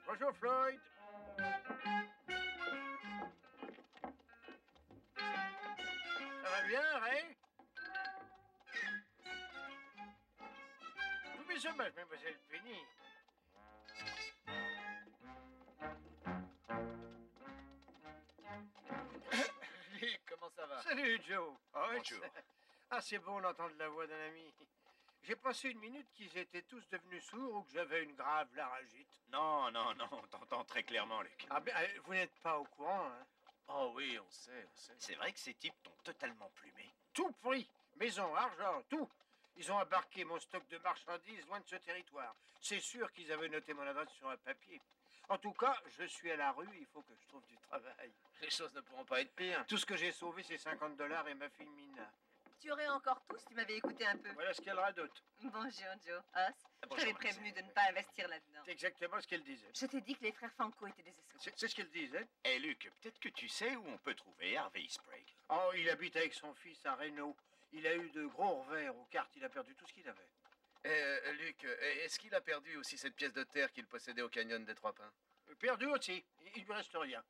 Bonjour, Floyd. Ça va bien, Ray? Tous mes hommages, mademoiselle Penny. Comment ça va? Salut, Joe. Oh, Bonjour. Ah, c'est bon d'entendre la voix d'un ami. J'ai pensé une minute qu'ils étaient tous devenus sourds ou que j'avais une grave laryngite. Non, t'entends très clairement, Luc. Ah, ben, vous n'êtes pas au courant, hein? Oh oui, on sait. C'est vrai que ces types t'ont totalement plumé. Tout pris. Maison, argent, tout. Ils ont embarqué mon stock de marchandises loin de ce territoire. C'est sûr qu'ils avaient noté mon adresse sur un papier. En tout cas, je suis à la rue, il faut que je trouve du travail. Les choses ne pourront pas être pires. Tout ce que j'ai sauvé, c'est $50 et ma fille Mina. Tu aurais encore tout si tu m'avais écouté un peu. Voilà ce qu'elle radote. Bonjour, Joe. Os, je Bonjour, t'avais prévenu de mademoiselle. ne pas investir là-dedans. C'est exactement ce qu'elle disait. Je t'ai dit que les frères Fanco étaient des escrocs. C'est ce qu'elle disait. Eh Luc, peut-être que tu sais où on peut trouver Harvey Sprague. Oh, il habite avec son fils à Reno. Il a eu de gros revers aux cartes, il a perdu tout ce qu'il avait. Luc, est-ce qu'il a perdu aussi cette pièce de terre qu'il possédait au canyon des Trois Pins? Perdu aussi, il lui reste rien.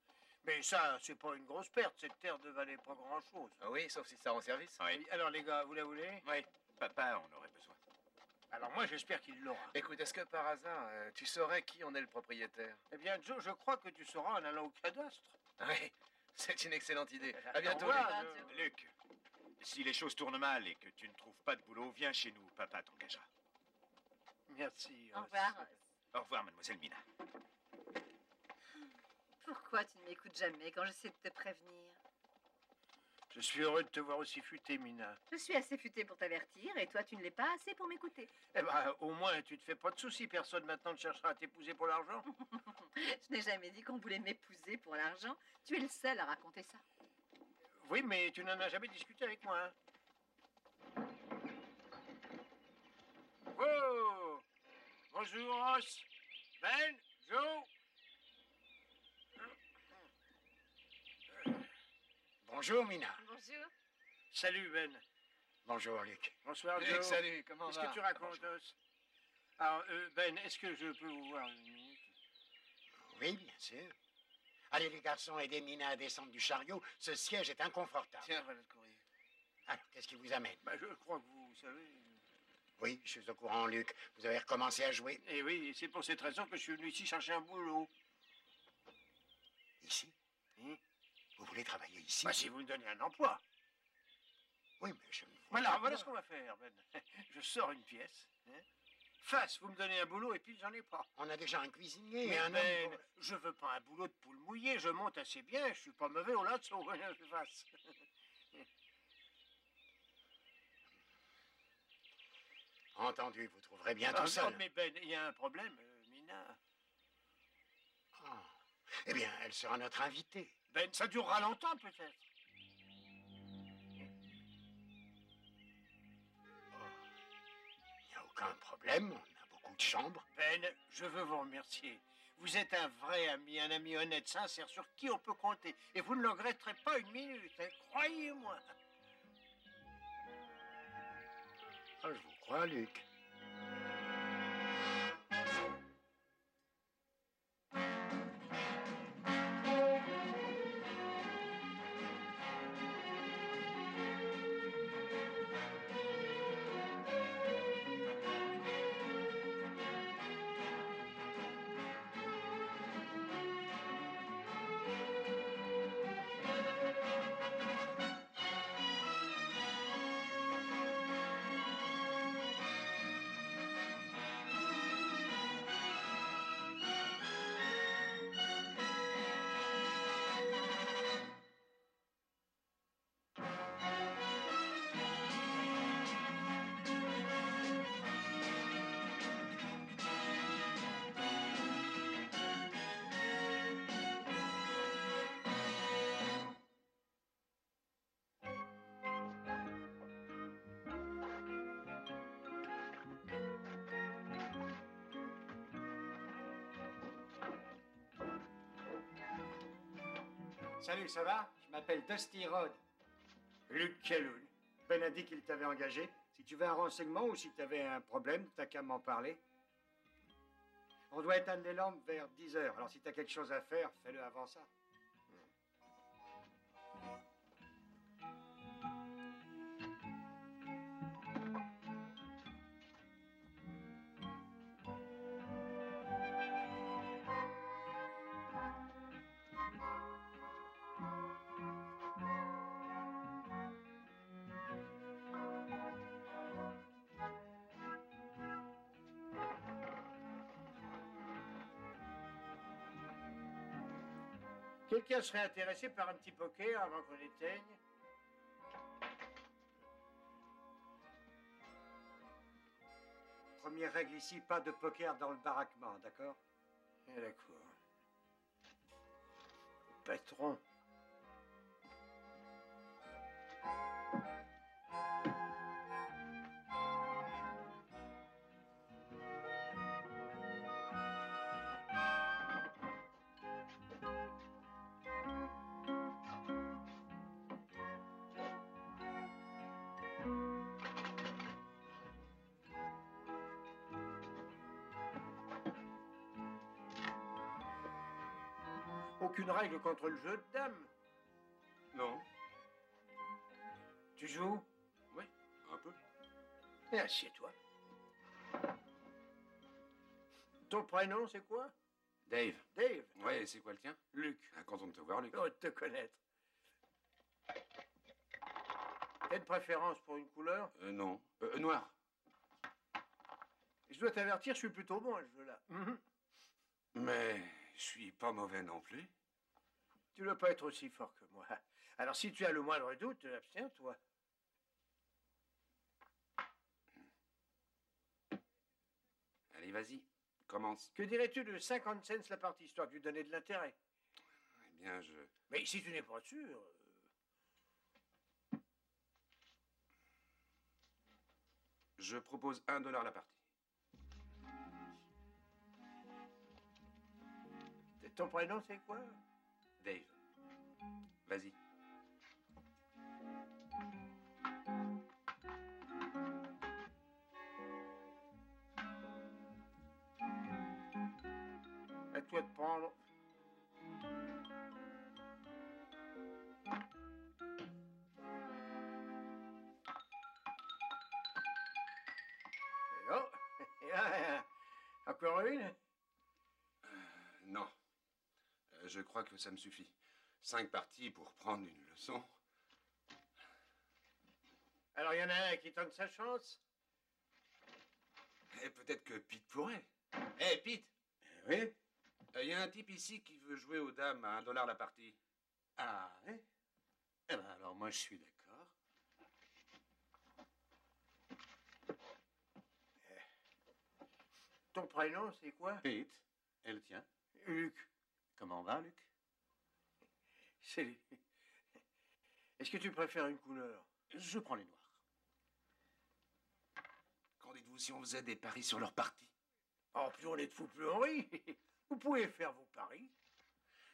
Mais ça, c'est pas une grosse perte, cette terre ne valait pas grand-chose. Ah oui, sauf si ça rend service. Oui. Alors les gars, vous la voulez? Oui, papa en aurait besoin. Alors moi, j'espère qu'il l'aura. Écoute, est-ce que par hasard, tu saurais qui en est le propriétaire? Eh bien, Joe, je crois que tu sauras en allant au cadastre. Oui, c'est une excellente idée. Au À bientôt. revoir, Luc. Joe. Luc, si les choses tournent mal et que tu ne trouves pas de boulot, viens chez nous, papa t'engagera. Merci. Au revoir, Os. Au revoir, mademoiselle Mina. Pourquoi tu ne m'écoutes jamais quand j'essaie de te prévenir? Je suis heureux de te voir aussi futée, Mina. Je suis assez futée pour t'avertir et toi tu ne l'es pas assez pour m'écouter. Eh ben, au moins, tu te fais pas de soucis. Personne maintenant ne cherchera à t'épouser pour l'argent. Je n'ai jamais dit qu'on voulait m'épouser pour l'argent. Tu es le seul à raconter ça. Oui, mais tu n'en as jamais discuté avec moi, hein? Oh! Bonjour, Ross. Ben, Joe. Bonjour, Mina. Bonjour. Salut, Ben. Bonjour, Luc. Bonsoir, Luc, Joe. salut, comment Qu'est-ce va? que tu racontes, Os? Alors, Ben, est-ce que je peux vous voir une minute? Oui, bien sûr. Allez, les garçons, aidez Mina à descendre du chariot. Ce siège est inconfortable. Tiens, voilà le courrier. Alors, qu'est-ce qui vous amène? Ben, je crois que vous savez. Oui, je suis au courant, Luc. Vous avez recommencé à jouer. Eh oui, c'est pour cette raison que je suis venu ici chercher un boulot. Ici? Hein? Vous voulez travailler ici? Bah, si vous me donnez un emploi. Oui, mais je ne vois Voilà, pas voilà quoi. ce qu'on va faire, Ben. Je sors une pièce. Hein? Face, vous me donnez un boulot et puis j'en ai pas. On a déjà un cuisinier Mais et un Ben, homme... je veux pas un boulot de poule mouillée. Je monte assez bien. Je suis pas mauvais au là-dessous. Face. Entendu, vous trouverez bien Ah, tout seul. non, mais Ben, il y a un problème, Mina. Ah. Eh bien, elle sera notre invitée. Ben, ça durera longtemps peut-être. Il n'y a aucun problème, on a beaucoup de chambres. Ben, je veux vous remercier. Vous êtes un vrai ami, un ami honnête, sincère, sur qui on peut compter. Et vous ne le regretterez pas une minute, hein, croyez-moi. Ah, je vous crois, Luc. Salut, ça va? Je m'appelle Dusty Rhodes. Luc Calhoun. Ben a dit qu'il t'avait engagé. Si tu veux un renseignement ou si tu avais un problème, t'as qu'à m'en parler. On doit éteindre les lampes vers 10 heures. Alors si t'as quelque chose à faire, fais-le avant ça. Quelqu'un serait intéressé par un petit poker avant qu'on éteigne? Première règle ici, pas de poker dans le baraquement, d'accord? Ah, d'accord. Patron. Aucune règle contre le jeu de dames. Non, Tu joues? un peu. Et assieds-toi. Ton prénom, c'est quoi? Dave. Dave. Ouais, c'est quoi le tien? Luc. Ah, content de te voir, Luc. Heureux de te connaître. T'as une préférence pour une couleur? Non. Noir. Je dois t'avertir, je suis plutôt bon à ce jeu-là. Mais je suis pas mauvais non plus. Tu ne dois pas être aussi fort que moi. Alors si tu as le moindre doute, abstiens-toi. Allez, vas-y. Commence. Que dirais-tu de 50 cents la partie, histoire de lui donner de l'intérêt? Eh bien, Mais si tu n'es pas sûr... je propose $1 la partie. Ton prénom, c'est quoi? Dave. Vas-y. À toi de prendre. Et oh, encore une? Non. Je crois que ça me suffit. 5 parties pour prendre une leçon. Alors il y en a un qui tente sa chance? Et peut-être que Pete pourrait. Hé, Pete! Oui? Il y a un type ici qui veut jouer aux dames à $1 la partie. Ah, oui? Eh ben alors moi je suis d'accord. Ton prénom, c'est quoi? Pete, et le tien? Luc. Comment va, Luc? C'est... Est-ce que tu préfères une couleur? Je prends les noirs. Qu'en dites-vous si on faisait des paris sur leur partie? Oh, plus on est de fous, plus on rit. Vous pouvez faire vos paris.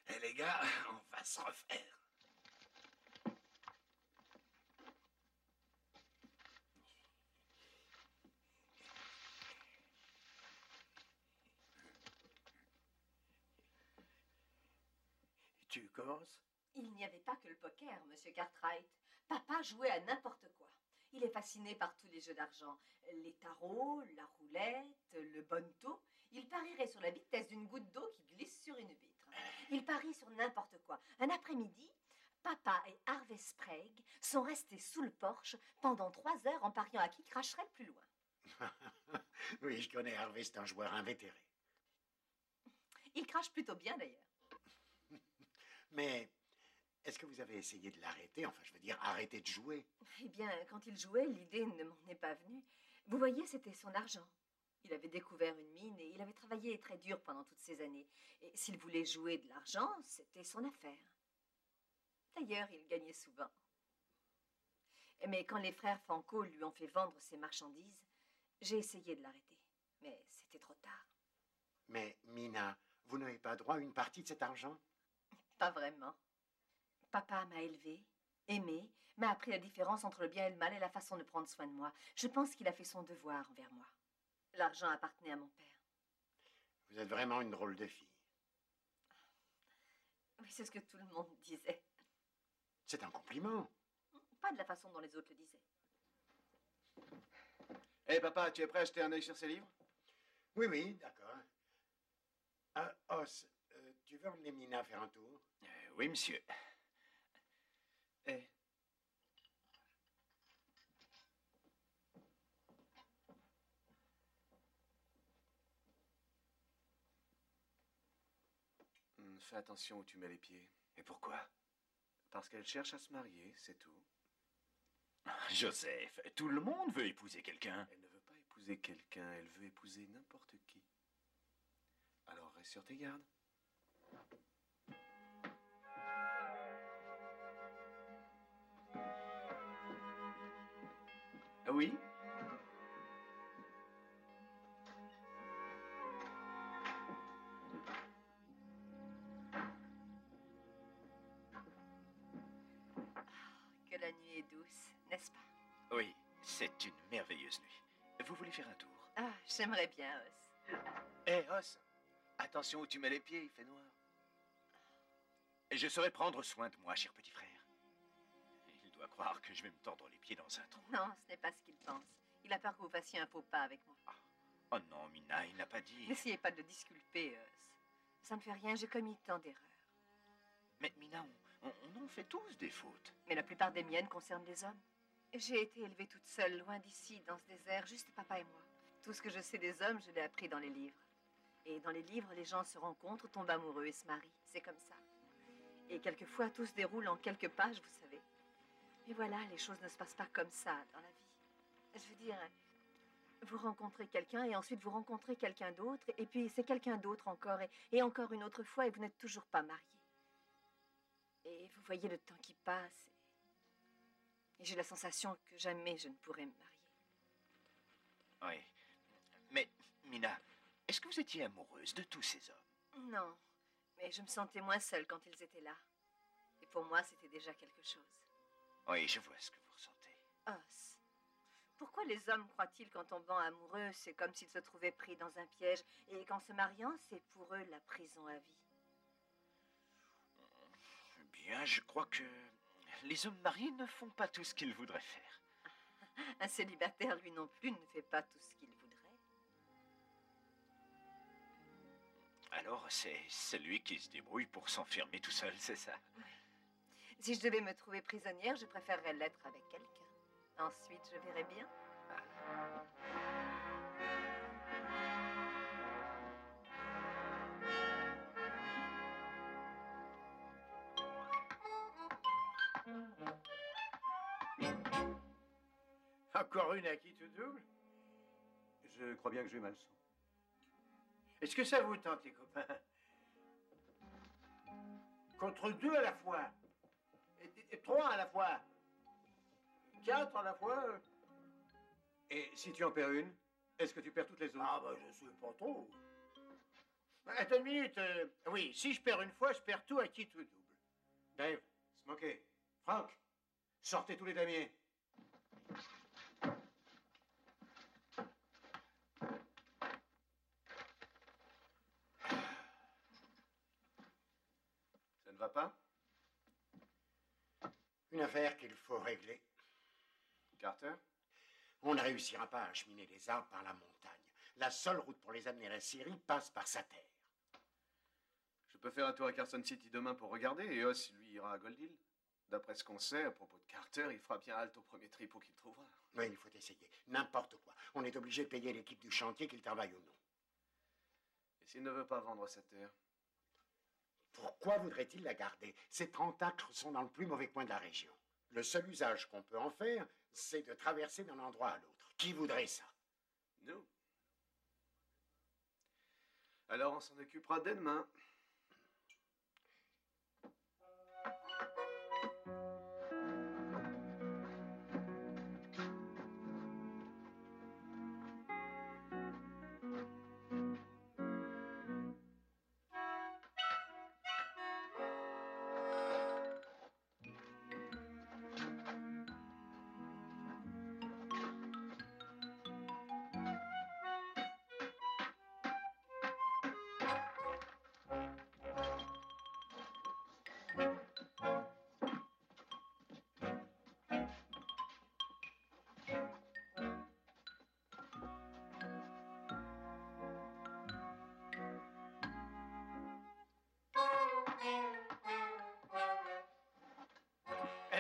Eh les gars, on va se refaire. Tu commences? Il n'y avait pas que le poker, monsieur Cartwright. Papa jouait à n'importe quoi. Il est fasciné par tous les jeux d'argent. Les tarots, la roulette, le bonneto. Il parierait sur la vitesse d'une goutte d'eau qui glisse sur une vitre. Il parie sur n'importe quoi. Un après-midi, papa et Harvey Sprague sont restés sous le porche pendant 3 heures en pariant à qui cracherait le plus loin. Oui, je connais Harvey, c'est un joueur invétéré. Il crache plutôt bien d'ailleurs. Mais est-ce que vous avez essayé de l'arrêter? Enfin, je veux dire, arrêter de jouer. Eh bien, quand il jouait, l'idée ne m'en est pas venue. Vous voyez, c'était son argent. Il avait découvert une mine et il avait travaillé très dur pendant toutes ces années. Et s'il voulait jouer de l'argent, c'était son affaire. D'ailleurs, il gagnait souvent. Mais quand les frères Fanco lui ont fait vendre ses marchandises, j'ai essayé de l'arrêter. Mais c'était trop tard. Mais, Mina, vous n'avez pas droit à une partie de cet argent? Pas vraiment. Papa m'a élevée, aimée, m'a appris la différence entre le bien et le mal et la façon de prendre soin de moi. Je pense qu'il a fait son devoir envers moi. L'argent appartenait à mon père. Vous êtes vraiment une drôle de fille. Oui, c'est ce que tout le monde disait. C'est un compliment. Pas de la façon dont les autres le disaient. Hé, papa, tu es prêt à jeter un œil sur ces livres? Oui, oui, d'accord. Os, tu veux emmener Mina faire un tour? Oui, monsieur. Eh. Fais attention où tu mets les pieds. Et pourquoi? Parce qu'elle cherche à se marier, c'est tout. Joseph, tout le monde veut épouser quelqu'un. Elle ne veut pas épouser quelqu'un, elle veut épouser n'importe qui. Alors reste sur tes gardes. Ah oui? Que la nuit est douce, n'est-ce pas? Oui, c'est une merveilleuse nuit. Vous voulez faire un tour? Ah, j'aimerais bien, Os. Hé, Os, attention où tu mets les pieds, il fait noir. Je saurai prendre soin de moi, cher petit frère. Il doit croire que je vais me tordre les pieds dans un trou. Non, ce n'est pas ce qu'il pense. Il a peur que vous fassiez un faux pas avec moi. Oh non, Mina, il n'a pas dit. N'essayez pas de le disculper, Os. Ça ne fait rien, j'ai commis tant d'erreurs. Mais Mina, on en fait tous des fautes. Mais la plupart des miennes concernent les hommes. J'ai été élevée toute seule, loin d'ici, dans ce désert, juste papa et moi. Tout ce que je sais des hommes, je l'ai appris dans les livres. Et dans les livres, les gens se rencontrent, tombent amoureux et se marient. C'est comme ça. Et quelquefois, tout se déroule en quelques pages, vous savez. Mais voilà, les choses ne se passent pas comme ça dans la vie. Je veux dire, vous rencontrez quelqu'un et ensuite vous rencontrez quelqu'un d'autre, et puis c'est quelqu'un d'autre encore, et encore une autre fois, et vous n'êtes toujours pas mariés. Et vous voyez le temps qui passe, et j'ai la sensation que jamais je ne pourrai me marier. Oui. Mais, Mina, est-ce que vous étiez amoureuse de tous ces hommes? Non, mais je me sentais moins seule quand ils étaient là. Et pour moi, c'était déjà quelque chose. Oui, je vois ce que vous ressentez. Os, pourquoi les hommes croient-ils qu'en tombant amoureux, c'est comme s'ils se trouvaient pris dans un piège, et qu'en se mariant, c'est pour eux la prison à vie? Bien, je crois que les hommes mariés ne font pas tout ce qu'ils voudraient faire. Un célibataire, lui non plus, ne fait pas tout ce qu'il voudrait. Alors, c'est celui qui se débrouille pour s'enfermer tout seul, c'est ça? Si je devais me trouver prisonnière, je préférerais l'être avec quelqu'un. Ensuite, je verrais bien. Encore une à qui tout double? Je crois bien que j'ai mal son. Est-ce que ça vous tente, les copains? Contre 2 à la fois. Et 3 à la fois. 4 à la fois. Et si tu en perds une, est-ce que tu perds toutes les autres? Ah, bah, je sais pas trop. Attends une minute. Oui, si je perds une fois, je perds tout à qui tout double. Dave, Smokey, Frank, sortez tous les damiers. Ça ne va pas? Une affaire qu'il faut régler. Carter? On ne réussira pas à acheminer les arbres par la montagne. La seule route pour les amener à la Syrie passe par sa terre. Je peux faire un tour à Carson City demain pour regarder, et Os, lui, ira à Gold Hill. D'après ce qu'on sait, à propos de Carter, il fera bien halte au premier tripot qu'il trouvera. Oui, il faut essayer. N'importe quoi. On est obligé de payer l'équipe du chantier, qu'il travaille ou non. Et s'il ne veut pas vendre cette terre? Pourquoi voudrait-il la garder? Ces 30 acres sont dans le plus mauvais coin de la région. Le seul usage qu'on peut en faire, c'est de traverser d'un endroit à l'autre. Qui voudrait ça? Nous. Alors on s'en occupera dès demain.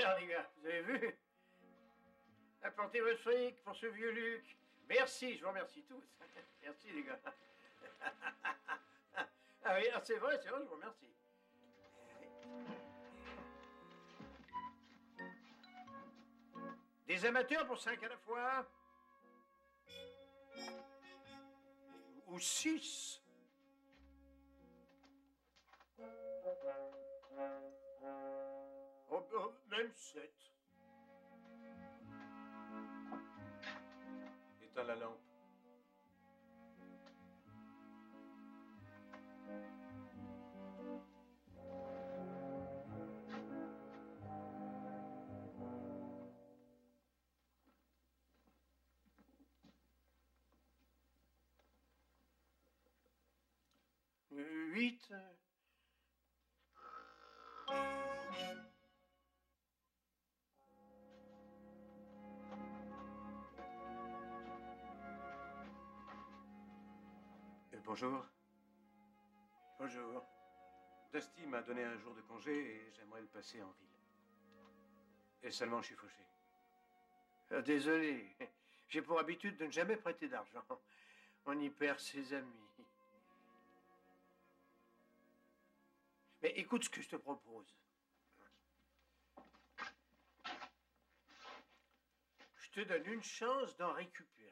Alors, les gars, vous avez vu? Apportez votre fric pour ce vieux Luc. Merci, je vous remercie tous. Merci, les gars. Ah oui, c'est vrai, je vous remercie. Des amateurs pour 5 à la fois? Ou 6? Même 7. Éteins la lampe. Huit. Bonjour. Bonjour. Dusty m'a donné un jour de congé et j'aimerais le passer en ville. Et seulement je suis fauché. Désolé. J'ai pour habitude de ne jamais prêter d'argent. On y perd ses amis. Mais écoute ce que je te propose. Je te donne une chance d'en récupérer.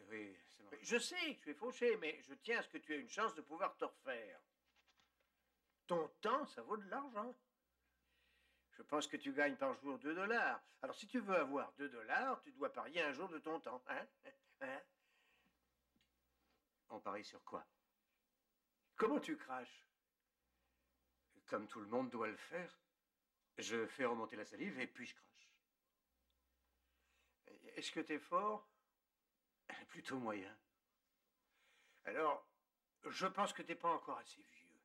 Oui, c'est bon. Je sais que tu es fauché, mais je tiens à ce que tu aies une chance de pouvoir te refaire. Ton temps, ça vaut de l'argent. Je pense que tu gagnes par jour 2 $. Alors, si tu veux avoir 2 $, tu dois parier un jour de ton temps. Hein? Hein? On parie sur quoi? Comment tu craches? Comme tout le monde doit le faire. Je fais remonter la salive et puis je crache. Est-ce que t'es fort? Plutôt moyen. Alors, je pense que t'es pas encore assez vieux.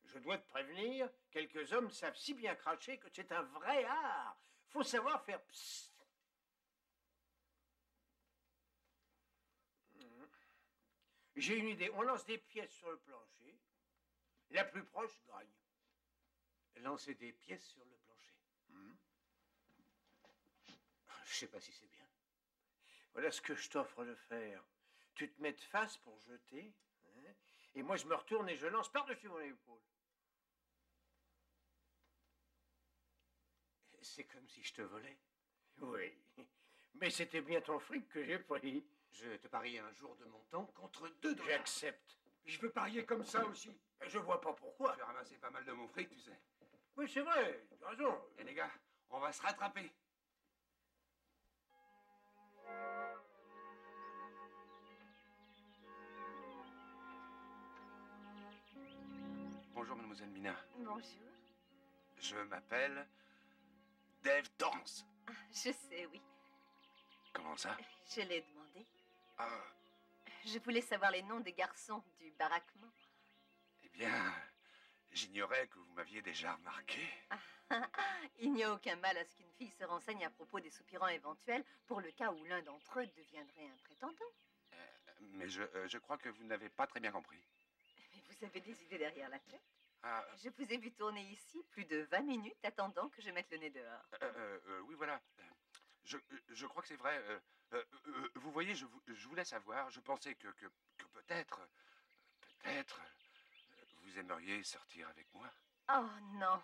Je dois te prévenir, quelques hommes savent si bien cracher que c'est un vrai art. Faut savoir faire psst. J'ai une idée. On lance des pièces sur le plancher. La plus proche gagne. Lancer des pièces sur le plancher. Je sais pas si c'est bien. Voilà ce que je t'offre de faire. Tu te mets de face pour jeter, hein, et moi je me retourne et je lance par-dessus mon épaule. C'est comme si je te volais. Oui, mais c'était bien ton fric que j'ai pris. Je te parie un jour de mon temps contre 2 $. J'accepte. Je veux parier comme ça aussi. Je vois pas pourquoi. J'ai ramassé pas mal de mon fric, tu sais. Oui, c'est vrai, tu as raison. Et les gars, on va se rattraper. Bonjour, mademoiselle Mina. Bonjour. Je m'appelle Dave Torrance. Ah, je sais, oui. Comment ça? Je l'ai demandé. Ah, Je voulais savoir les noms des garçons du baraquement. eh bien, j'ignorais que vous m'aviez déjà remarqué. Il n'y a aucun mal à ce qu'une fille se renseigne à propos des soupirants éventuels pour le cas où l'un d'entre eux deviendrait un prétendant. Mais je crois que vous n'avez pas très bien compris. Mais vous avez des idées derrière la tête. Ah, Je vous ai vu tourner ici plus de 20 minutes attendant que je mette le nez dehors. oui, voilà. Je crois que c'est vrai. Vous voyez, je voulais savoir. Je pensais que peut-être, vous aimeriez sortir avec moi. Oh non,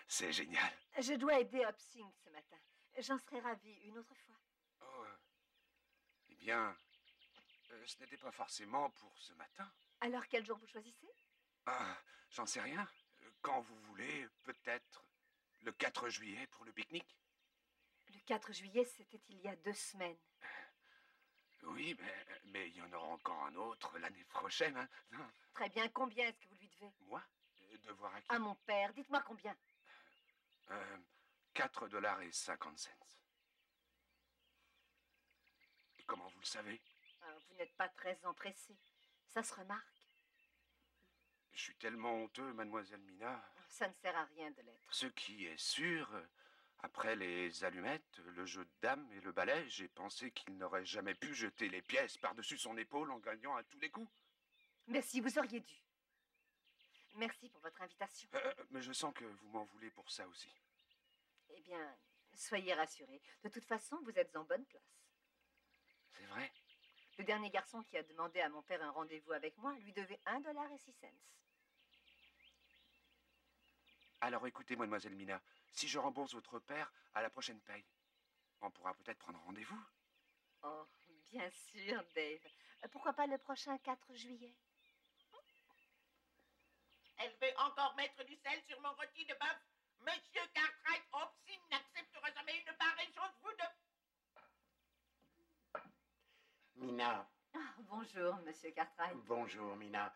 C'est génial. je dois aider Hopsing ce matin. J'en serais ravie une autre fois. Oh, eh bien, ce n'était pas forcément pour ce matin. Alors quel jour vous choisissez? Ah, j'en sais rien. Quand vous voulez, peut-être le 4 juillet pour le pique-nique. Le 4 juillet, c'était il y a 2 semaines. Oui, mais il y en aura encore un autre l'année prochaine. Hein. Non. Très bien, combien est-ce que vous lui devez? Moi? Devoir à qui? À mon père, dites-moi combien. 4,50 $. Et comment vous le savez? Ah, vous n'êtes pas très empressé. Ça se remarque. Je suis tellement honteux, mademoiselle Mina. Ça ne sert à rien de l'être. Ce qui est sûr, après les allumettes, le jeu de dames et le balai, j'ai pensé qu'il n'aurait jamais pu jeter les pièces par-dessus son épaule en gagnant à tous les coups. Merci, vous auriez dû. Merci pour votre invitation. Mais je sens que vous m'en voulez pour ça aussi. Eh bien, soyez rassurés. De toute façon, vous êtes en bonne place. C'est vrai? Le dernier garçon qui a demandé à mon père un rendez-vous avec moi lui devait $1.06. Alors écoutez, mademoiselle Mina, si je rembourse votre père à la prochaine paye, on pourra peut-être prendre rendez-vous. Oh, bien sûr, Dave. Pourquoi pas le prochain 4 juillet? Elle veut encore mettre du sel sur mon rôti de bœuf. Monsieur Cartwright, Hobson n'acceptera jamais une pareille chose, vous deux. Mina, Ah, bonjour, monsieur Cartwright. bonjour, Mina.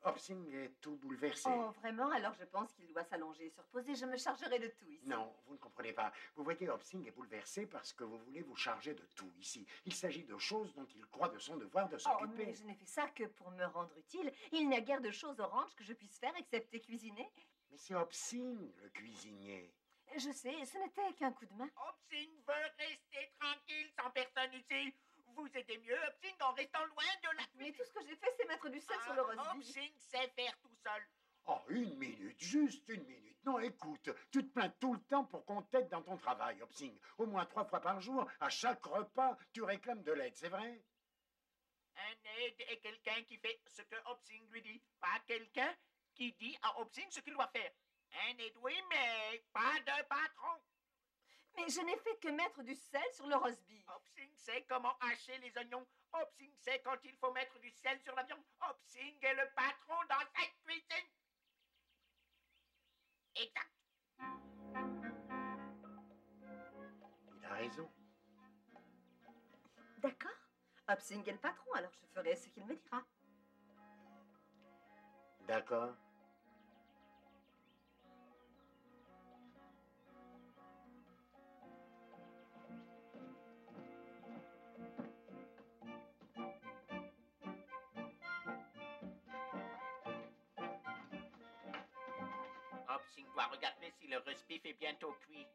Hobson est tout bouleversé. Oh, vraiment? Alors je pense qu'il doit s'allonger et se reposer. Je me chargerai de tout ici. Non, vous ne comprenez pas. Vous voyez, Hobson est bouleversé parce que vous voulez vous charger de tout ici. Il s'agit de choses dont il croit de son devoir de Oh, s'occuper. mais je n'ai fait ça que pour me rendre utile. Il n'y a guère de choses oranges que je puisse faire excepté cuisiner. Mais c'est Hobson, le cuisinier. Je sais, ce n'était qu'un coup de main. Hobson veut rester tranquille sans personne ici. Vous aidez mieux Hobson en restant loin de la Mais cuisine. tout ce que j'ai fait, c'est mettre du sel sur le roast beef. Hobson sait faire tout seul. Oh, une minute, juste une minute. Non, écoute, tu te plains tout le temps pour qu'on t'aide dans ton travail, Hobson. Au moins 3 fois par jour, à chaque repas, tu réclames de l'aide, c'est vrai? Un aide est quelqu'un qui fait ce que Hobson lui dit, pas quelqu'un qui dit à Hobson ce qu'il doit faire. Un aide, oui, mais pas de patron. Mais je n'ai fait que mettre du sel sur le roast beef. Hobson sait comment hacher les oignons. Hobson sait quand il faut mettre du sel sur la viande. Hobson est le patron dans cette cuisine. Exact. Il a raison. D'accord. Hobson est le patron, alors je ferai ce qu'il me dira. D'accord. Hobson doit regarder si le roast beef est bientôt cuit.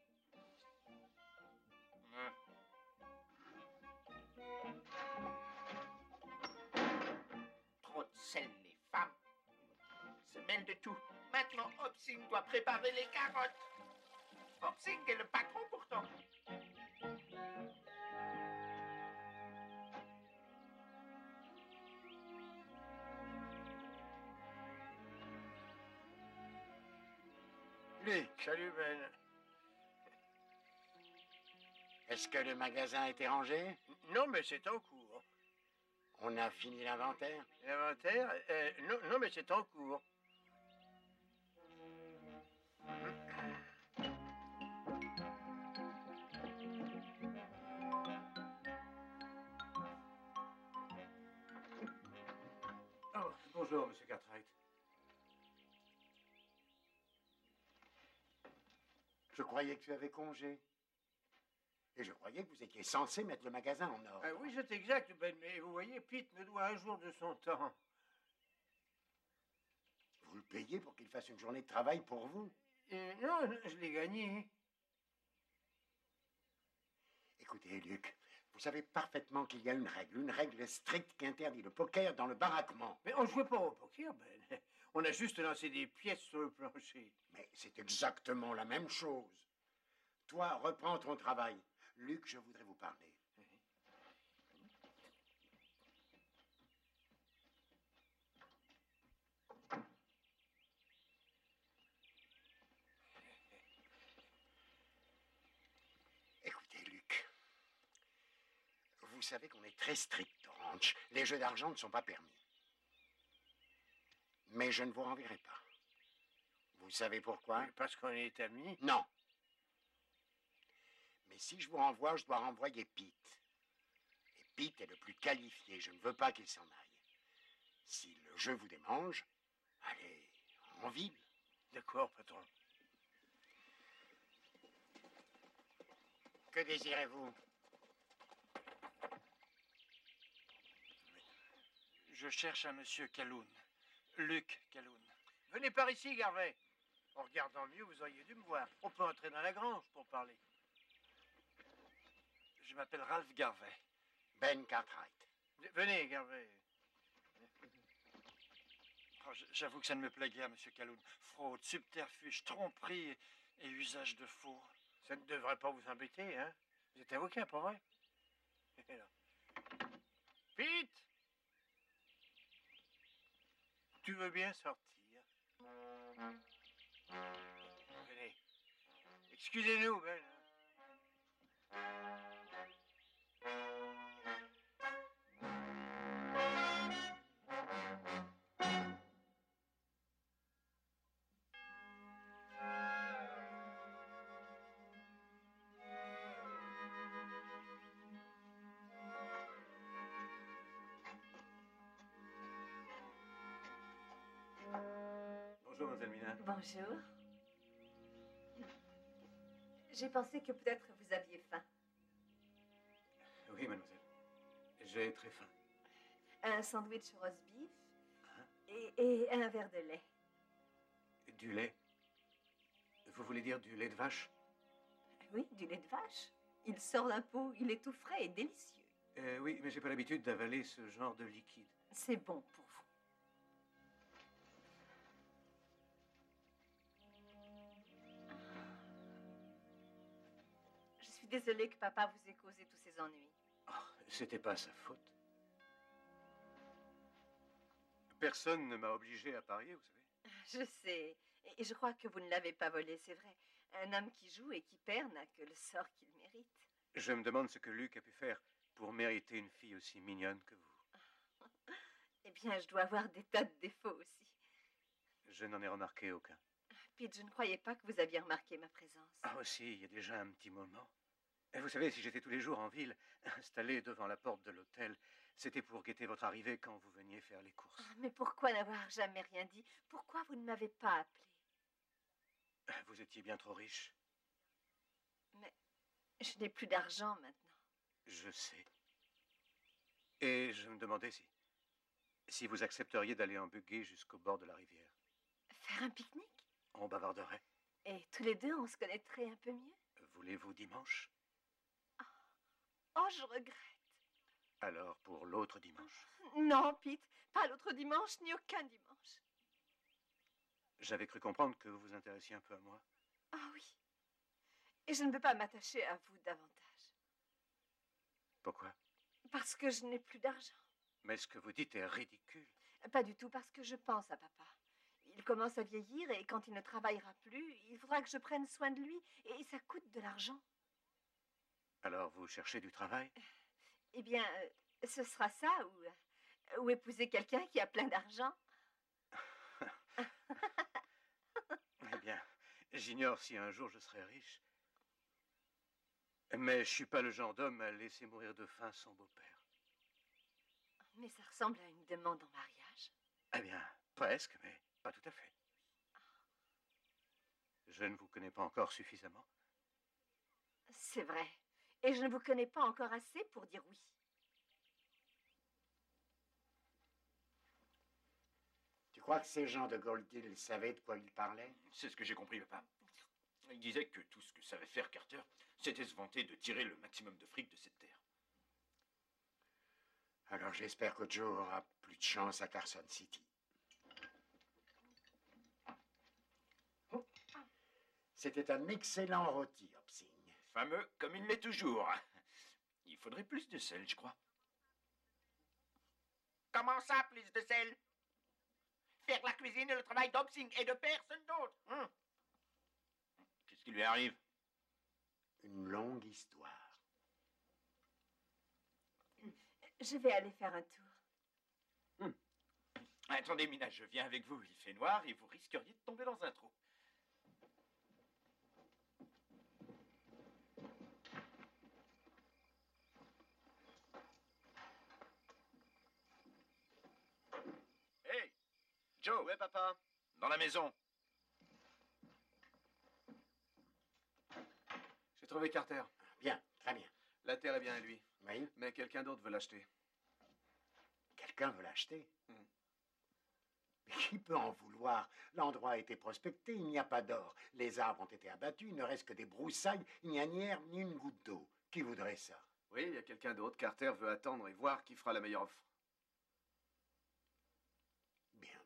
Trop de sel, les femmes. Se mêlent de tout. Maintenant, Hobson doit préparer les carottes. Hobson est le patron pourtant. Luc, Salut, Ben. est-ce que le magasin a été rangé? Non, mais c'est en cours. On a fini l'inventaire? L'inventaire non, non, mais c'est en cours. Oh, bonjour, monsieur Cartwright. Je croyais que tu avais congé. Et je croyais que vous étiez censé mettre le magasin en ordre. Oui, c'est exact, Ben, mais vous voyez, Pete me doit un jour de son temps. Vous le payez pour qu'il fasse une journée de travail pour vous? Non, je l'ai gagné. Écoutez, Luc, vous savez parfaitement qu'il y a une règle stricte qui interdit le poker dans le baraquement. Mais on ne jouait pas au poker, Ben. On a juste lancé des pièces sur le plancher. Mais c'est exactement la même chose. Toi, reprends ton travail. Luc, je voudrais vous parler. Écoutez, Luc, vous savez qu'on est très strict au ranch. Les jeux d'argent ne sont pas permis. Mais je ne vous renverrai pas. Vous savez pourquoi? Parce qu'on est amis. Non. Mais si je vous renvoie, je dois renvoyer Pete. Et Pete est le plus qualifié. Je ne veux pas qu'il s'en aille. Si le jeu vous démange, allez, en ville. D'accord, patron. Que désirez-vous? Je cherche un monsieur Calhoun. Luc Calhoun. Venez par ici, Garvey. En regardant mieux, vous auriez dû me voir. On peut entrer dans la grange pour parler. Je m'appelle Ralph Garvey. Ben Cartwright. Venez, Garvey. Oh, j'avoue que ça ne me plaît guère, monsieur Calhoun. Fraude, subterfuge, tromperie et usage de faux. Ça ne devrait pas vous embêter, hein? Vous êtes avocat, pas vrai? Pete! Tu veux bien sortir? Venez. Excusez-nous, Ben. Bonjour, mademoiselle Mina. Bonjour. J'ai pensé que peut-être vous aviez faim. Oui, mademoiselle. J'ai très faim. Un sandwich au roast beef et un verre de lait. Du lait? Vous voulez dire du lait de vache? Oui, du lait de vache. Il sort d'un pot, il est tout frais et délicieux. Oui, mais j'ai pas l'habitude d'avaler ce genre de liquide. C'est bon pour vous. Je suis désolée que papa vous ait causé tous ces ennuis. Oh, c'était pas sa faute. Personne ne m'a obligé à parier, vous savez. Je sais. Et je crois que vous ne l'avez pas volé, c'est vrai. Un homme qui joue et qui perd n'a que le sort qu'il mérite. Je me demande ce que Luc a pu faire pour mériter une fille aussi mignonne que vous. Eh bien, je dois avoir des tas de défauts aussi. Je n'en ai remarqué aucun. Pete, je ne croyais pas que vous aviez remarqué ma présence. Ah aussi, il y a déjà un petit moment. Et vous savez, si j'étais tous les jours en ville, installé devant la porte de l'hôtel, c'était pour guetter votre arrivée quand vous veniez faire les courses. Mais pourquoi n'avoir jamais rien dit? Pourquoi vous ne m'avez pas appelé? Vous étiez bien trop riche. Mais je n'ai plus d'argent maintenant. Je sais. Et je me demandais si vous accepteriez d'aller en buggy jusqu'au bord de la rivière. Faire un pique-nique? On bavarderait. Et tous les deux, on se connaîtrait un peu mieux? Voulez-vous dimanche? Oh, je regrette. Alors pour l'autre dimanche. Non, Pete, pas l'autre dimanche, ni aucun dimanche. J'avais cru comprendre que vous vous intéressiez un peu à moi. Ah oui. Et je ne veux pas m'attacher à vous davantage. Pourquoi? Parce que je n'ai plus d'argent. Mais ce que vous dites est ridicule. Pas du tout, parce que je pense à papa. Il commence à vieillir et quand il ne travaillera plus, il faudra que je prenne soin de lui. Et ça coûte de l'argent. Alors vous cherchez du travail? Eh bien, ce sera ça ou épouser quelqu'un qui a plein d'argent. Eh bien, j'ignore si un jour je serai riche. Mais je suis pas le genre d'homme à laisser mourir de faim son beau-père. Mais ça ressemble à une demande en mariage. Eh bien, presque, mais pas tout à fait. Je ne vous connais pas encore suffisamment. C'est vrai. Et je ne vous connais pas encore assez pour dire oui. Tu crois que ces gens de Gold Hill savaient de quoi ils parlaient? C'est ce que j'ai compris, papa. Il disait que tout ce que savait faire Carter, c'était se vanter de tirer le maximum de fric de cette terre. Alors j'espère que Joe aura plus de chance à Carson City. C'était un excellent rôti, Hopsing. Fameux comme il l'est toujours. Il faudrait plus de sel, je crois. Comment ça, plus de sel? Faire la cuisine est le travail d'Hopsing et de personne d'autre. Qu'est-ce qui lui arrive? Une longue histoire. Je vais aller faire un tour. Attendez, Mina, je viens avec vous. Il fait noir et vous risqueriez de tomber dans un trou. Hey, Joe. Ouais, papa. Dans la maison. J'ai trouvé Carter. Bien, très bien. La terre est bien à lui. Oui, Mais quelqu'un d'autre veut l'acheter. quelqu'un veut l'acheter. Mais qui peut en vouloir? L'endroit a été prospecté, il n'y a pas d'or. Les arbres ont été abattus, il ne reste que des broussailles, il n'y a ni herbe ni une goutte d'eau. Qui voudrait ça? Oui, il y a quelqu'un d'autre. Carter veut attendre et voir qui fera la meilleure offre. Bien.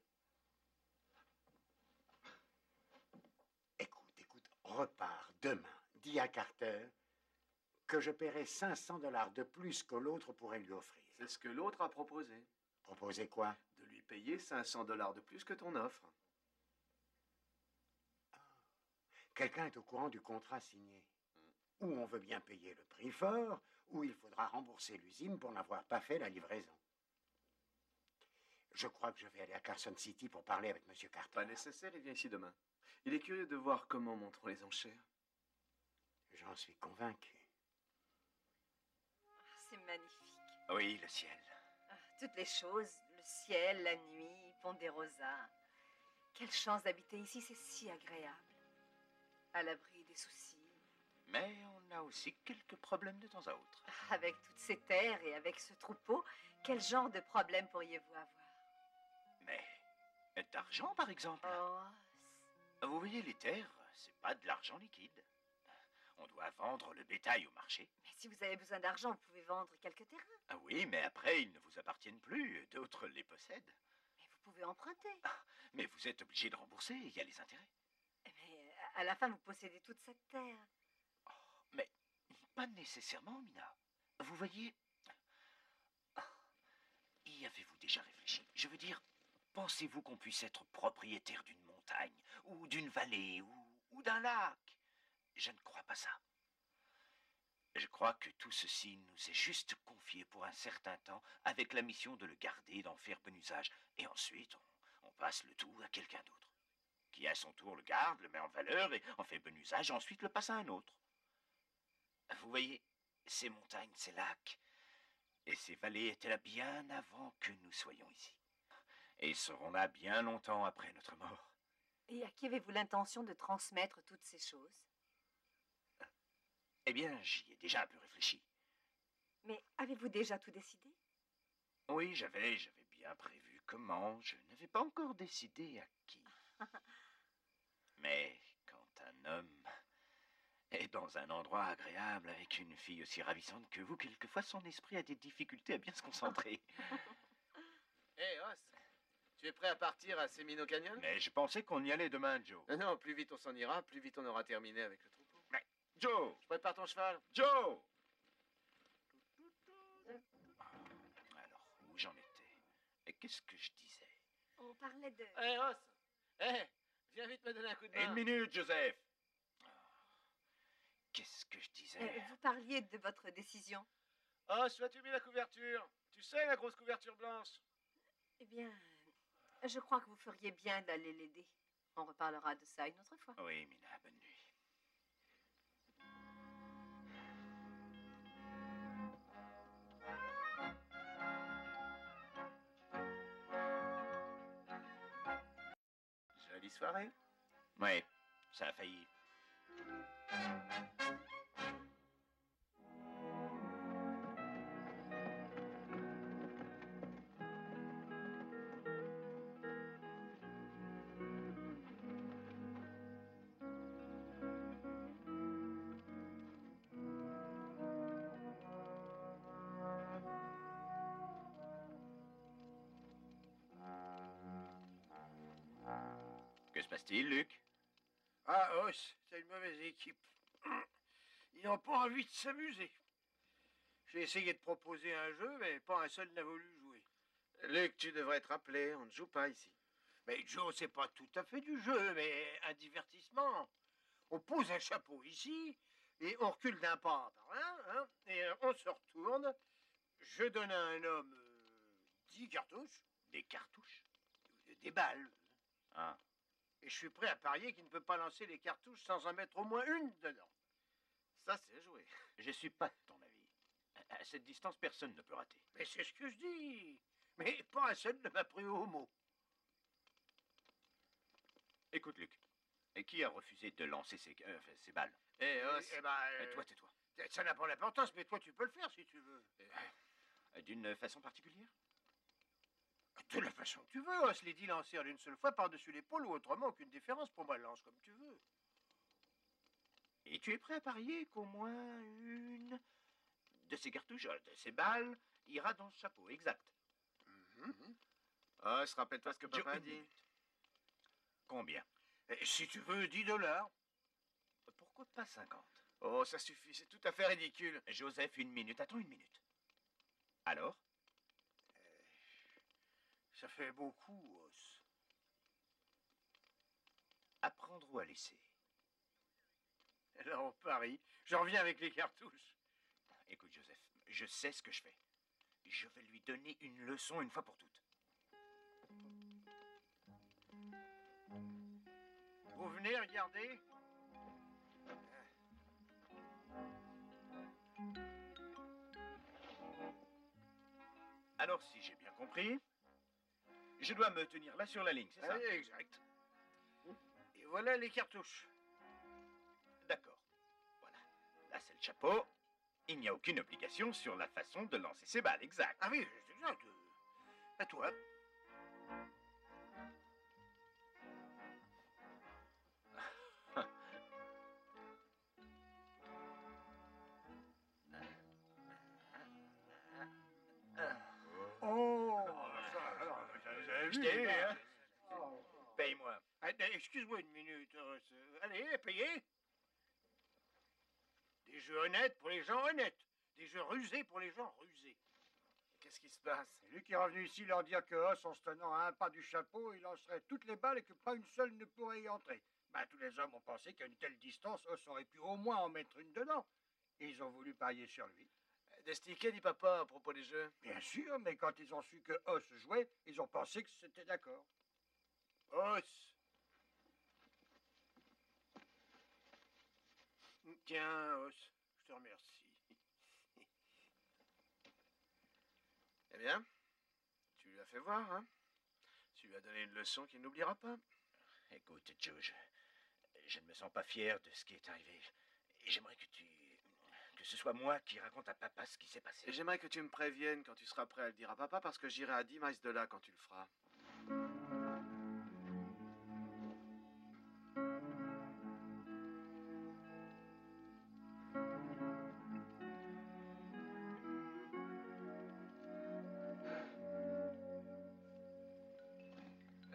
demain, dis à Carter que je paierai 500 $ de plus que l'autre pourrait lui offrir. C'est ce que l'autre a proposé. Proposer quoi? De lui payer 500 $ de plus que ton offre. Quelqu'un est au courant du contrat signé. Ou on veut bien payer le prix fort, ou il faudra rembourser l'usine pour n'avoir pas fait la livraison. Je crois que je vais aller à Carson City pour parler avec M. Carter. Pas nécessaire, il vient ici demain. Il est curieux de voir comment monteront les enchères. J'en suis convaincu. C'est magnifique. Oui, le ciel. Toutes les choses, le ciel, la nuit, Ponderosa. Quelle chance d'habiter ici, c'est si agréable. À l'abri des soucis. Mais on a aussi quelques problèmes de temps à autre. Avec toutes ces terres et avec ce troupeau, quel genre de problème pourriez-vous avoir? Mais d'argent, par exemple. Oh, Vous voyez, les terres, c'est pas de l'argent liquide. On doit vendre le bétail au marché. mais si vous avez besoin d'argent, vous pouvez vendre quelques terrains. Ah oui, mais après, ils ne vous appartiennent plus. D'autres les possèdent. Mais vous pouvez emprunter. Mais vous êtes obligé de rembourser, il y a les intérêts. Mais à la fin, vous possédez toute cette terre. Mais pas nécessairement, Mina. Vous voyez, y avez-vous déjà réfléchi? Je veux dire, pensez-vous qu'on puisse être propriétaire d'une montagne, ou d'une vallée, ou d'un lac? Je ne crois pas ça. Je crois que tout ceci nous est juste confié pour un certain temps, avec la mission de le garder et d'en faire bon usage. Et ensuite, on passe le tout à quelqu'un d'autre, qui à son tour le garde, le met en valeur et en fait bon usage, et ensuite le passe à un autre. Vous voyez, ces montagnes, ces lacs et ces vallées étaient là bien avant que nous soyons ici. Et seront là bien longtemps après notre mort. Et à qui avez-vous l'intention de transmettre toutes ces choses? Eh bien, j'y ai déjà un peu réfléchi. Mais avez-vous déjà tout décidé? Oui, j'avais bien prévu comment. Je n'avais pas encore décidé à qui. Mais quand un homme est dans un endroit agréable avec une fille aussi ravissante que vous, quelquefois son esprit a des difficultés à bien se concentrer. Hé, Os, tu es prêt à partir à Semino Canyon? Mais je pensais qu'on y allait demain, Joe. Non, plus vite on s'en ira, plus vite on aura terminé avec le troupeau. Mais, Joe! Je prépare ton cheval. Joe! Alors, où j'en étais? Et qu'est-ce que je disais? On parlait de... Hé, Os! Hé, viens vite me donner un coup de main. Une minute, Joseph! Qu'est-ce que je disais? Vous parliez de votre décision. Os, as-tu mis la couverture? Tu sais, la grosse couverture blanche. Eh bien, je crois que vous feriez bien d'aller l'aider. On reparlera de ça une autre fois. Oui, Mina, bonne nuit. Jolie soirée. Oui, ça a failli. Que se passe-t-il, Luc? Ah, Os, c'est une mauvaise équipe. Ils n'ont pas envie de s'amuser. J'ai essayé de proposer un jeu, mais pas un seul n'a voulu jouer. Luc, tu devrais te rappeler, on ne joue pas ici. Mais Joe, c'est pas tout à fait du jeu, mais un divertissement. On pose un chapeau ici, et on recule d'un pas par là, hein, et on se retourne. Je donne à un homme 10 cartouches, Des cartouches? des balles. Ah. Et je suis prêt à parier qu'il ne peut pas lancer les cartouches sans en mettre au moins une dedans. Ça, c'est joué. Je suis pas de ton avis. À cette distance, personne ne peut rater. Mais c'est ce que je dis. Mais pas un seul ne m'a pris au mot. Écoute, Luc, et qui a refusé de lancer ses balles? Hé, Os, Eh ben, Toi, tais-toi. ça n'a pas d'importance, mais toi, tu peux le faire si tu veux. D'une façon particulière? De la façon que tu veux, Os. Les 10 lancers d'une seule fois par-dessus l'épaule ou autrement, aucune différence pour moi. Lance comme tu veux. Et tu es prêt à parier qu'au moins une de ces cartouches, de ces balles, ira dans le chapeau, exact? Os, rappelle-toi ce que Joe, papa a une dit. minute. Combien? Et si tu veux, $10. Pourquoi Pourquoi pas 50? Oh, ça suffit, c'est tout à fait ridicule. Joseph, une minute. Attends une minute. Alors? Ça fait beaucoup, Os. À prendre ou à laisser? Alors, on parie. Je reviens avec les cartouches. Écoute, Joseph, je sais ce que je fais. Je vais lui donner une leçon une fois pour toutes. Vous venez regarder? Alors, si j'ai bien compris, je dois me tenir là sur la ligne, c'est ça? Oui, exact. Et voilà les cartouches. D'accord. Voilà. Là, c'est le chapeau. Il n'y a aucune obligation sur la façon de lancer ses balles, exact. Ah oui, c'est exact. À toi. Oh, vous avez Je vu, t'ai les eu, gars. hein? Paye-moi. Excuse-moi une minute. Allez, payez. Des jeux honnêtes pour les gens honnêtes. Des jeux rusés pour les gens rusés. Qu'est-ce qui se passe? C'est lui qui est revenu ici leur dire que Os, en se tenant à un pas du chapeau, il lancerait toutes les balles et que pas une seule ne pourrait y entrer. Ben, tous les hommes ont pensé qu'à une telle distance, Os aurait pu au moins en mettre une dedans. Et ils ont voulu parier sur lui. Des tickets, dit papa, à propos des jeux. Bien sûr, mais quand ils ont su que Os jouait, ils ont pensé que c'était d'accord. Os. Tiens, Os, je te remercie. Eh bien, tu lui as fait voir, hein? Tu lui as donné une leçon qu'il n'oubliera pas. Écoute, Joe, je ne me sens pas fier de ce qui est arrivé. J'aimerais que ce soit moi qui raconte à papa ce qui s'est passé. Et j'aimerais que tu me préviennes quand tu seras prêt à le dire à papa, parce que j'irai à 10 miles de là quand tu le feras.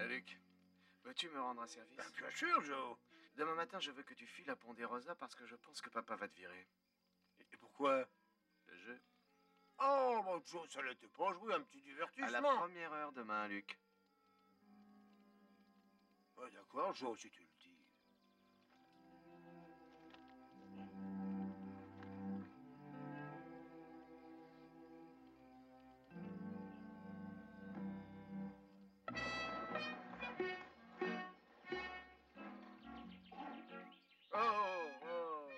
Luc, veux-tu me rendre un service? Bien sûr, Joe. Demain matin, je veux que tu files à Ponderosa parce que je pense que papa va te virer. Et pourquoi? Le jeu? Oh, mon Joe, ça n'était pas joué, un petit divertissement. À la première heure demain, Luc. Ouais, d'accord, Joe, si tu le dis. Oh, oh.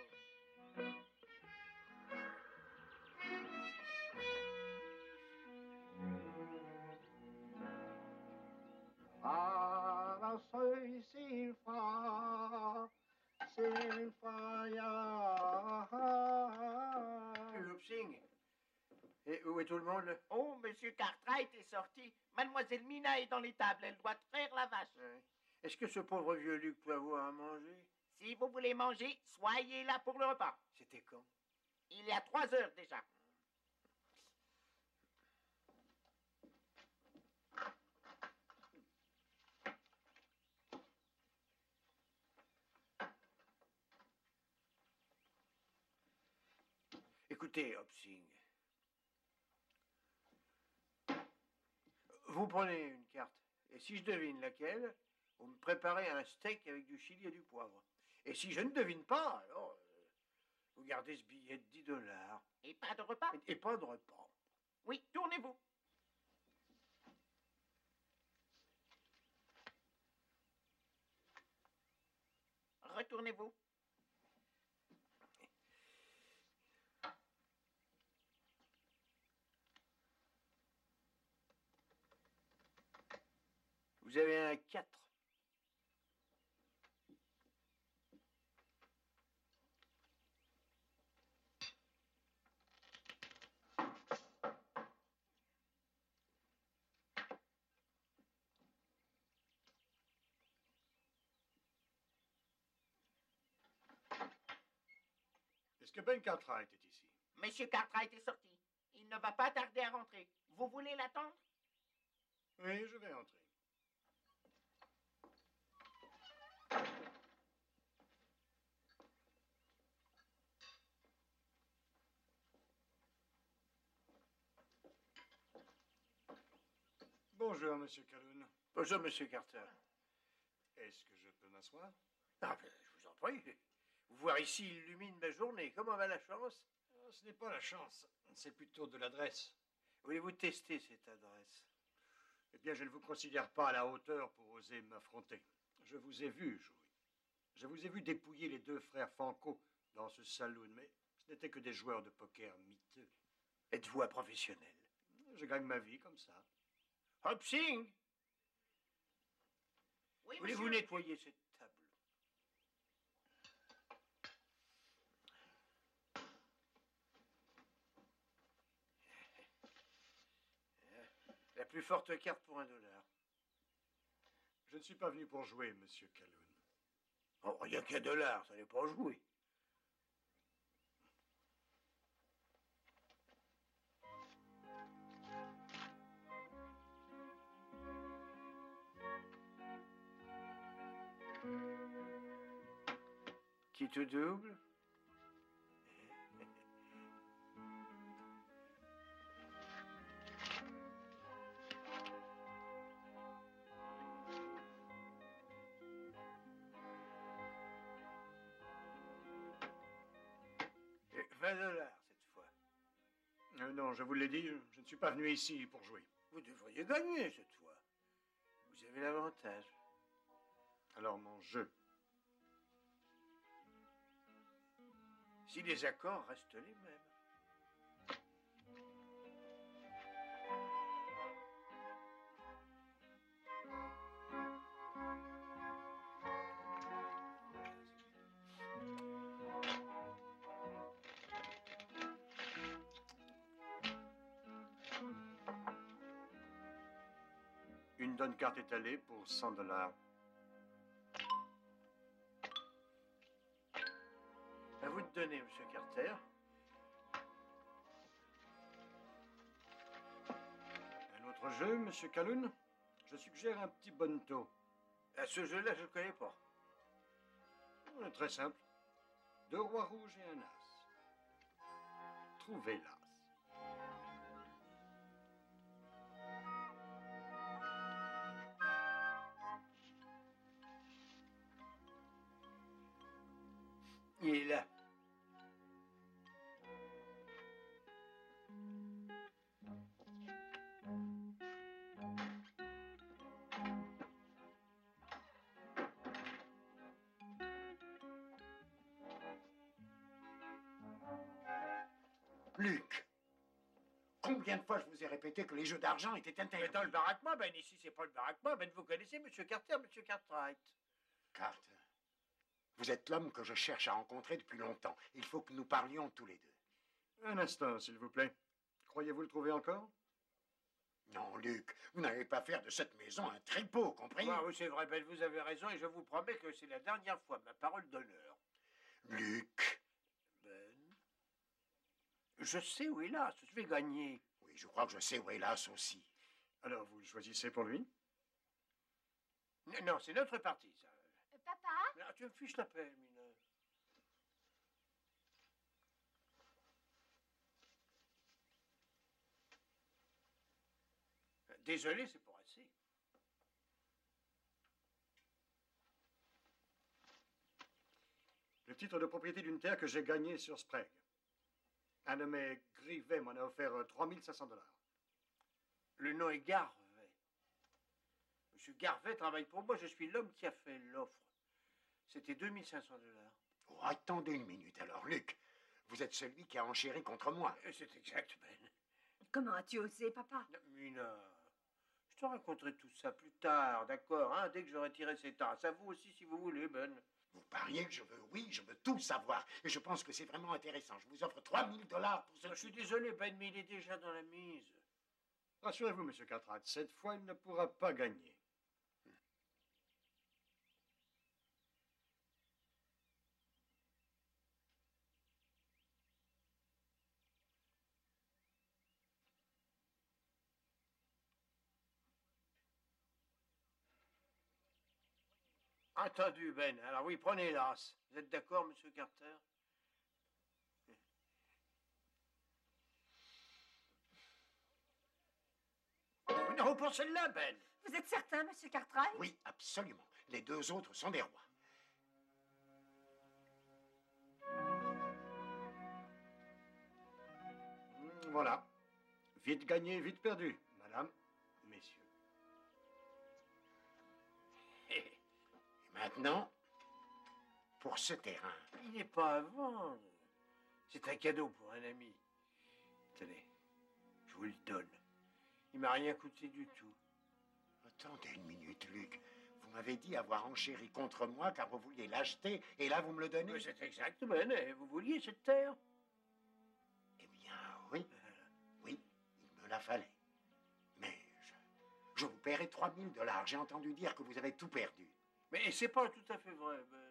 Ah, la soy sin fa, ya. Hopsing. Et où est tout le monde, là? Oh, Monsieur Cartwright est sorti. Mademoiselle Mina est dans les tables. Elle doit traire la vache. Ouais. Est-ce que ce pauvre vieux Luc peut avoir à manger? Si vous voulez manger, soyez là pour le repas. C'était quand? Il y a 3 heures déjà. Écoutez, Hopsing. Vous prenez une carte. Et si je devine laquelle, vous me préparez un steak avec du chili et du poivre. Et si je ne devine pas, alors vous gardez ce billet de $10. Et pas de repas? Et pas de repas. Oui, tournez-vous. Retournez-vous. Vous avez un 4. Est-ce que Ben Cartwright est ici? Monsieur Cartwright est sorti. Il ne va pas tarder à rentrer. Vous voulez l'attendre? Oui, je vais entrer. Bonjour, monsieur Calhoun. Bonjour, monsieur Carter. Est-ce que je peux m'asseoir? Ah, ben, je vous en prie. Vous voir ici illumine ma journée. Comment va la chance? Ce n'est pas la chance, c'est plutôt de l'adresse. Voulez-vous tester cette adresse? Eh bien, je ne vous considère pas à la hauteur pour oser m'affronter. Je vous ai vu jouer. Je vous ai vu dépouiller les deux frères Fanco dans ce saloon, mais ce n'étaient que des joueurs de poker miteux. Êtes-vous un professionnel? Je gagne ma vie comme ça. Hopsing! Oui, Voulez-vous monsieur. nettoyer cette table? La plus forte carte pour $1. Je ne suis pas venu pour jouer, monsieur Calhoun. Oh, il n'y a qu'un $, ça n'est pas jouer. Qui te double? $20 cette fois. Non, je vous l'ai dit, je ne suis pas venu ici pour jouer. Vous devriez gagner cette fois. Vous avez l'avantage. Alors mon jeu. Si les accords restent les mêmes. Une donne carte étalée pour $100. À vous de donner, monsieur Carter. Un autre jeu, monsieur Calhoun? Je suggère un petit bonneto. À ce jeu-là, je ne connais pas. Très simple. 2 rois rouges et un as. Trouvez l'as. Il est là. Luc, combien de fois je vous ai répété que les jeux d'argent étaient Mais interdits? dans le baraquement, ben ici, c'est pas le baraquement. Ben vous connaissez monsieur Carter, monsieur Cartwright. Carter, vous êtes l'homme que je cherche à rencontrer depuis longtemps. Il faut que nous parlions tous les deux. Un instant, s'il vous plaît. Croyez-vous le trouver encore? Non, Luc, vous n'allez pas faire de cette maison un tripot, compris? Ah oui, c'est vrai, Ben, vous avez raison et je vous promets que c'est la dernière fois, ma parole d'honneur. Luc. Ben, je sais où hélas, je vais gagner. Oui, je crois que je sais où est l'as aussi. Alors, vous le choisissez pour lui? Non, c'est notre partie, ça. Papa? Ah, tu me fiches la paix, Mina. Désolé, c'est pas assez. Le titre de propriété d'une terre que j'ai gagnée sur Sprague. Un nommé Grivet m'en a offert $3500. Le nom est Garvet. Monsieur Garvet travaille pour moi, je suis l'homme qui a fait l'offre. C'était $2500. Oh, attendez une minute alors, Luc. Vous êtes celui qui a enchéri contre moi. C'est exact, Ben. Comment as-tu osé, papa? Mina, je te raconterai tout ça plus tard, d'accord, hein, dès que j'aurai tiré ces tasses. À vous aussi, si vous voulez, Ben. Vous pariez que je veux, oui, je veux tout savoir. Et je pense que c'est vraiment intéressant. Je vous offre $3000 pour ce Je suis désolé, Ben, mais il est déjà dans la mise. Rassurez-vous, monsieur Cartwright, cette fois, il ne pourra pas gagner. Entendu, Ben. Alors oui, prenez l'as. Vous êtes d'accord, monsieur Carter? Non, pour celle-là, Ben. Vous êtes certain, monsieur Cartwright? Oui, absolument. Les deux autres sont des rois. Voilà. Vite gagné, vite perdu, madame, messieurs. Et maintenant, pour ce terrain. Il n'est pas à vendre. C'est un cadeau pour un ami. Tenez, je vous le donne. Il m'a rien coûté du tout. Attendez une minute, Luc. Vous m'avez dit avoir enchéri contre moi car vous vouliez l'acheter, et là vous me le donnez? Mais c'est exact, Ben. Vous vouliez cette terre? Eh bien, oui. Oui, il me la fallait. Mais je vous paierai 3 000 $. J'ai entendu dire que vous avez tout perdu. Mais c'est pas tout à fait vrai, Ben.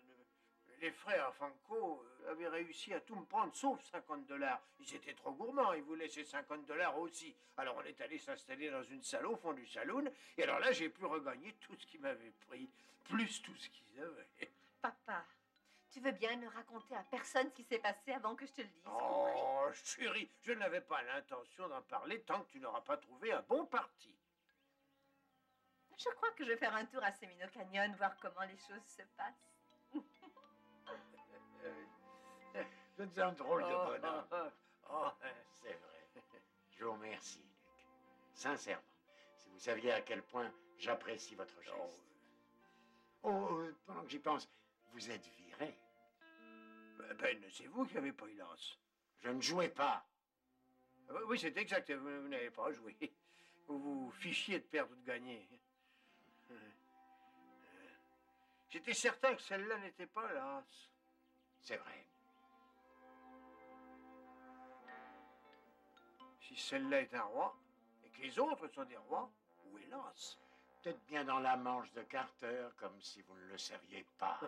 Les frères Fanco avaient réussi à tout me prendre, sauf 50 $. Ils étaient trop gourmands, ils voulaient ces 50 $ aussi. Alors on est allé s'installer dans une salle au fond du saloon, et alors là, j'ai pu regagner tout ce qu'ils m'avaient pris, plus tout ce qu'ils avaient. Papa, tu veux bien ne raconter à personne ce qui s'est passé avant que je te le dise? Oh, chérie, je n'avais pas l'intention d'en parler tant que tu n'auras pas trouvé un bon parti. Je crois que je vais faire un tour à Semino Canyon, voir comment les choses se passent. Vous êtes un drôle de bonhomme. Oh, c'est vrai. Je vous remercie, Luc. Sincèrement. Si vous saviez à quel point j'apprécie votre geste. Pendant que j'y pense, vous êtes viré. Ben, c'est vous qui avez pris l'as. Je ne jouais pas. Oui, c'est exact. Vous n'avez pas joué. Vous vous fichiez de perdre ou de gagner. J'étais certain que celle-là n'était pas l'as. C'est vrai. Si celle-là est un roi, et que les autres sont des rois, où est l'as? Peut-être bien dans la manche de Carter, comme si vous ne le saviez pas.